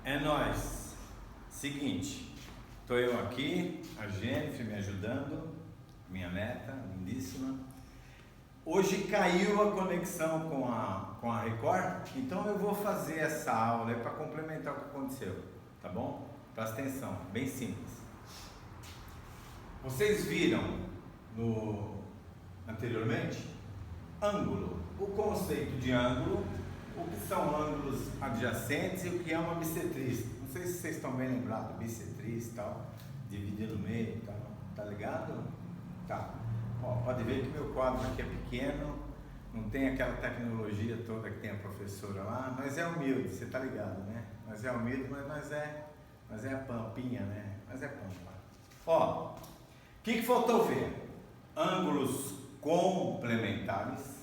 É nóis. Seguinte, tô eu aqui, a Jennifer me ajudando, minha neta, lindíssima. Hoje caiu a conexão com a Record, então eu vou fazer essa aula para complementar o que aconteceu, tá bom? Presta atenção, bem simples. Vocês viram anteriormente ângulo, o conceito de ângulo, o que são ângulos adjacentes e o que é uma bissetriz. Não sei se vocês estão bem lembrados, bissetriz e tal, dividir no meio e tal, tá ligado? Tá. Ó, pode ver que meu quadro aqui é pequeno, não tem aquela tecnologia toda que tem a professora lá, mas é humilde, você tá ligado, né? Mas é humilde, mas é a pampinha, né? Mas é pampa. Ó, o que faltou ver? Ângulos complementares,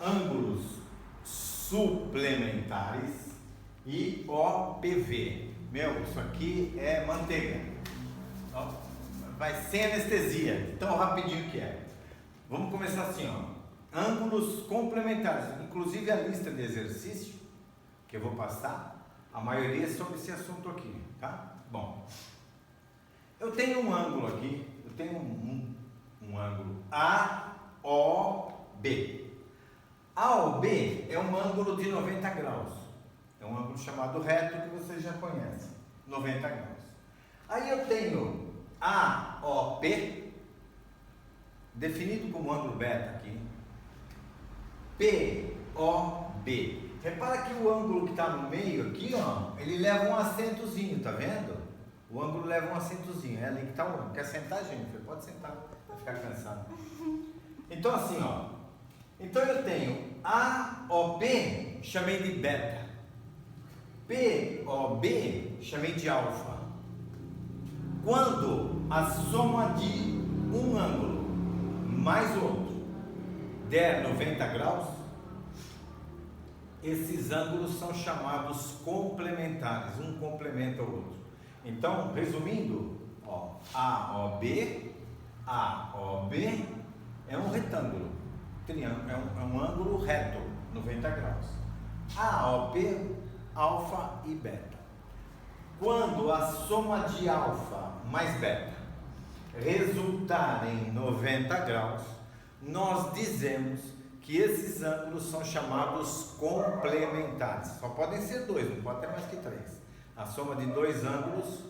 ângulos suplementares e OPV. Meu, isso aqui é manteiga. Ó, vai sem anestesia, tão rapidinho que é. Vamos começar assim, ó. Ângulos complementares, inclusive a lista de exercício que eu vou passar, a maioria é sobre esse assunto aqui, tá? Bom, eu tenho um ângulo aqui, eu tenho um ângulo AOB. AOB é um ângulo de 90 graus. É um ângulo chamado reto que vocês já conhecem, 90 graus. Aí eu tenho AOP, definido como ângulo beta aqui, POB. Repara que o ângulo que está no meio aqui, ó, ele leva um acentozinho, tá vendo? O ângulo leva um acentozinho, é ali que está o ângulo. Quer sentar, gente? Pode sentar, vai ficar cansado. Então assim, ó. Então eu tenho AOP, chamei de beta. POB, chamei de alfa. Quando a soma de um ângulo mais outro der 90 graus, esses ângulos são chamados complementares, um complementa o outro. Então, resumindo, ó, AOB é um retângulo, é um ângulo reto, 90 graus. AOP, alfa e beta. Quando a soma de alfa mais beta resultar em 90 graus, nós dizemos que esses ângulos são chamados complementares. Só podem ser dois, não pode ter mais que três. A soma de dois ângulos,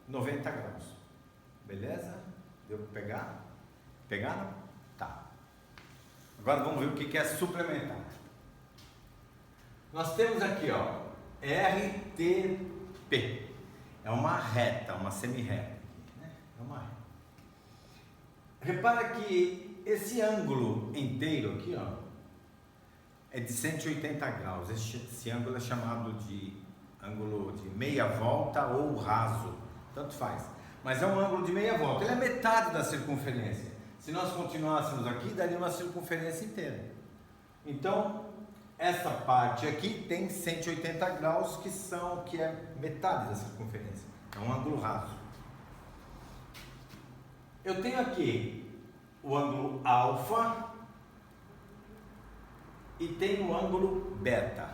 90 graus. Beleza? Deu para pegar? Pegaram? Tá. Agora vamos ver o que é suplementar. Nós temos aqui, ó, RTP. É uma reta, uma semi-reta. É uma reta. Repara que esse ângulo inteiro aqui, ó, é de 180 graus. Esse ângulo é chamado de ângulo de meia volta ou raso, tanto faz. Mas é um ângulo de meia volta, ele é metade da circunferência. Se nós continuássemos aqui, daria uma circunferência inteira. Então, essa parte aqui tem 180 graus, que é metade da circunferência. É um ângulo raso. Eu tenho aqui o ângulo alfa e tenho o ângulo beta.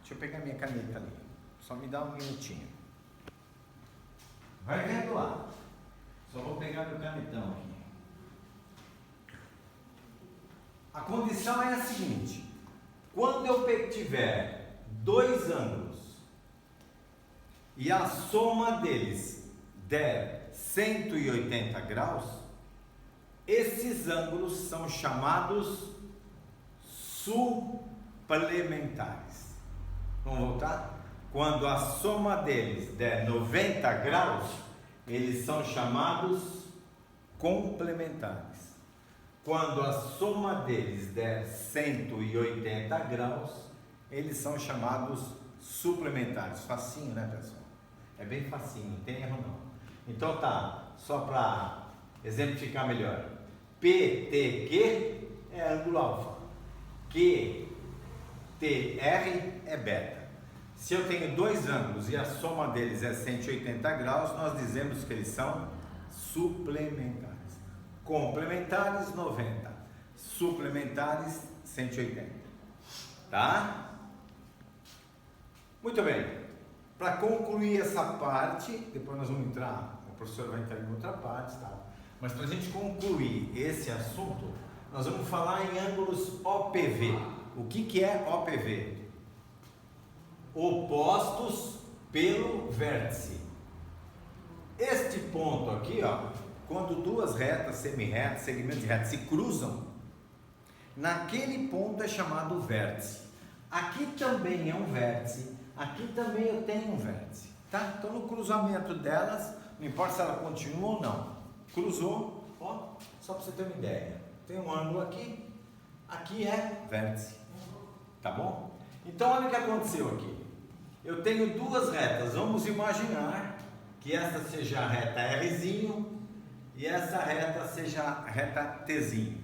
Deixa eu pegar minha caneta ali. Só me dá um minutinho. Vai vendo lá. Só vou pegar meu canetão aqui. A condição é a seguinte: quando eu tiver dois ângulos e a soma deles der 180 graus, esses ângulos são chamados suplementares. Vamos voltar? Quando a soma deles der 90 graus, eles são chamados complementares. Quando a soma deles der 180 graus, eles são chamados suplementares. Facinho, né, pessoal? É bem facinho, não tem erro não. Então tá, só para exemplificar melhor. PTQ é ângulo alfa. QTR é beta. Se eu tenho dois ângulos e a soma deles é 180 graus, nós dizemos que eles são suplementares. Complementares 90, suplementares 180. Tá? Muito bem. Para concluir essa parte, depois nós vamos entrar, o professor vai entrar em outra parte, tá? Mas para a gente concluir esse assunto, nós vamos falar em ângulos OPV. O que é OPV? Opostos pelo vértice. Este ponto aqui, ó, quando duas retas, semi-retas, segmentos de retas se cruzam, naquele ponto é chamado vértice. Aqui também é um vértice, aqui também eu tenho um vértice, tá? Então no cruzamento delas, não importa se ela continua ou não, cruzou, ó, só para você ter uma ideia, tem um ângulo aqui, aqui é vértice, tá bom? Então olha o que aconteceu aqui, eu tenho duas retas, vamos imaginar que essa seja a reta Rzinho e essa reta seja a reta Tzinho,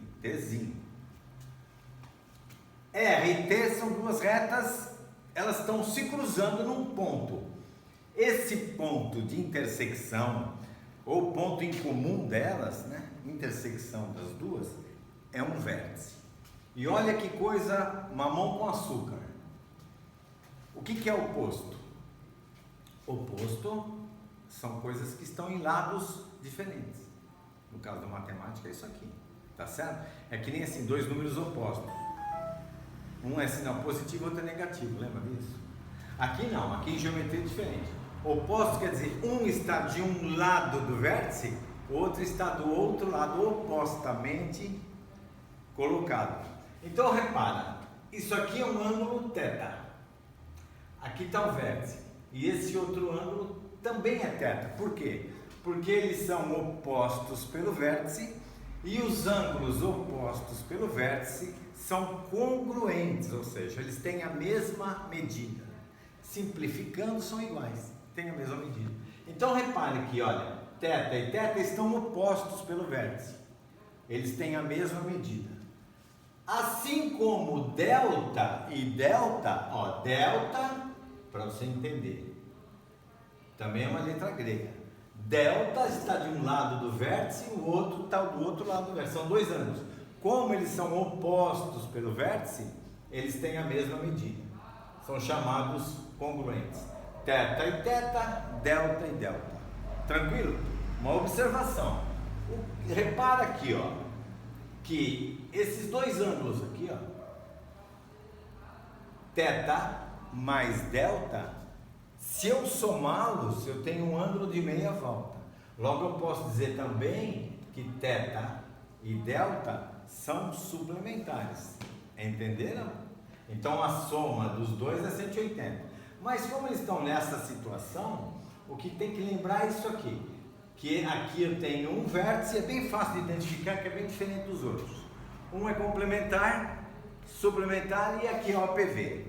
R e T são duas retas, elas estão se cruzando num ponto. Esse ponto de intersecção, ou ponto em comum delas, né? Intersecção das duas, é um vértice. E olha que coisa, mamão com açúcar. O que é oposto? Oposto são coisas que estão em lados diferentes. No caso da matemática é isso aqui, tá certo? É que nem assim, dois números opostos. Um é sinal positivo, outro é negativo, lembra disso? Aqui não, aqui em geometria é diferente. Oposto quer dizer, um está de um lado do vértice, o outro está do outro lado, opostamente colocado. Então repara, isso aqui é um ângulo θ. Aqui está o vértice. E esse outro ângulo também é θ. Por quê? Porque eles são opostos pelo vértice e os ângulos opostos pelo vértice são congruentes, ou seja, eles têm a mesma medida. Simplificando, são iguais, têm a mesma medida. Então repare que, olha, θ e θ estão opostos pelo vértice. Eles têm a mesma medida. Assim como delta e delta, ó, delta, para você entender, também é uma letra grega. Delta está de um lado do vértice e o outro está do outro lado do vértice. São dois ângulos. Como eles são opostos pelo vértice, eles têm a mesma medida. São chamados congruentes. Θ e θ, delta e delta. Tranquilo? Uma observação. Repara aqui, ó, que esses dois ângulos aqui, ó, θ mais delta, se eu somá-los, eu tenho um ângulo de meia volta. Logo eu posso dizer também que θ e delta são suplementares. Entenderam? Então a soma dos dois é 180. Mas como eles estão nessa situação, o que tem que lembrar é isso aqui. Que aqui eu tenho um vértice, é bem fácil de identificar, que é bem diferente dos outros. Um é complementar, suplementar, e aqui é OPV.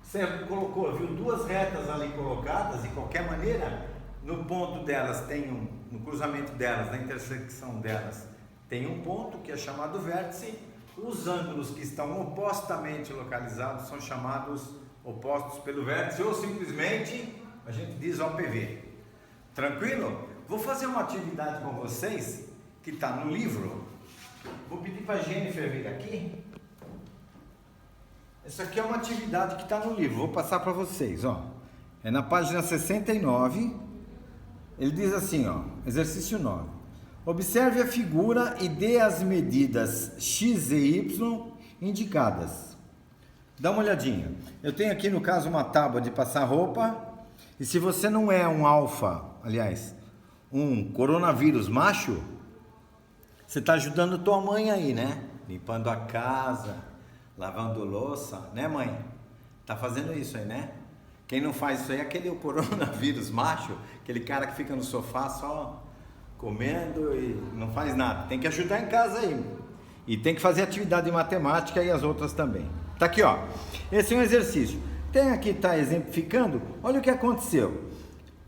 Você colocou, viu duas retas ali colocadas, de qualquer maneira, no ponto delas tem no cruzamento delas, na intersecção delas, tem um ponto que é chamado vértice. Os ângulos que estão opostamente localizados são chamados opostos pelo vértice, ou simplesmente a gente diz OPV. Tranquilo? Vou fazer uma atividade com vocês que está no livro. Vou pedir para a Jennifer vir aqui. Essa aqui é uma atividade que está no livro, vou passar para vocês, ó. É na página 69. Ele diz assim, ó, exercício 9. Observe a figura e dê as medidas x e y indicadas. Dá uma olhadinha. Eu tenho aqui no caso uma tábua de passar roupa. E se você não é um alfa, aliás, um coronavírus macho, você está ajudando tua mãe aí, né? Limpando a casa, lavando louça, né, mãe? Tá fazendo isso aí, né? Quem não faz isso aí é aquele coronavírus macho, aquele cara que fica no sofá só comendo e não faz nada. Tem que ajudar em casa aí. E tem que fazer atividade de matemática e as outras também. Tá aqui, ó. Esse é um exercício. Tem aqui, tá exemplificando. Olha o que aconteceu.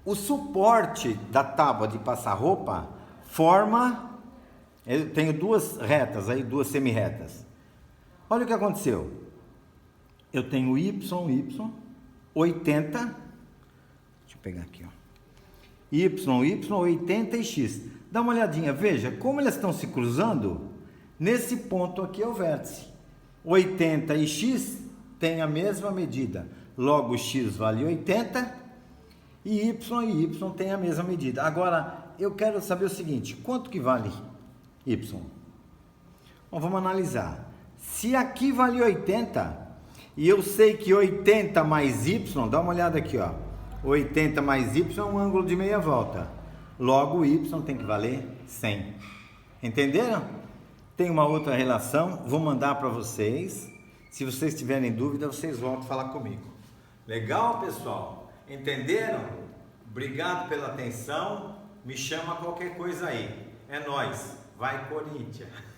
O suporte da tábua de passar roupa forma... Eu tenho duas retas aí, duas semi-retas. Olha o que aconteceu. Eu tenho y, 80. Deixa eu pegar aqui, ó. Y, 80 e x. Dá uma olhadinha, veja como elas estão se cruzando. Nesse ponto aqui é o vértice. 80 e x tem a mesma medida. Logo, x vale 80 E y tem a mesma medida. Agora, eu quero saber o seguinte, quanto que vale y? Bom, vamos analisar. Se aqui vale 80, e eu sei que 80 mais y, dá uma olhada aqui, ó. 80 mais y é um ângulo de meia volta. Logo, y tem que valer 100. Entenderam? Tem uma outra relação, vou mandar para vocês. Se vocês tiverem dúvida, vocês voltam falar comigo. Legal, pessoal? Entenderam? Obrigado pela atenção. Me chama qualquer coisa aí. É nóis. Vai, Corinthians!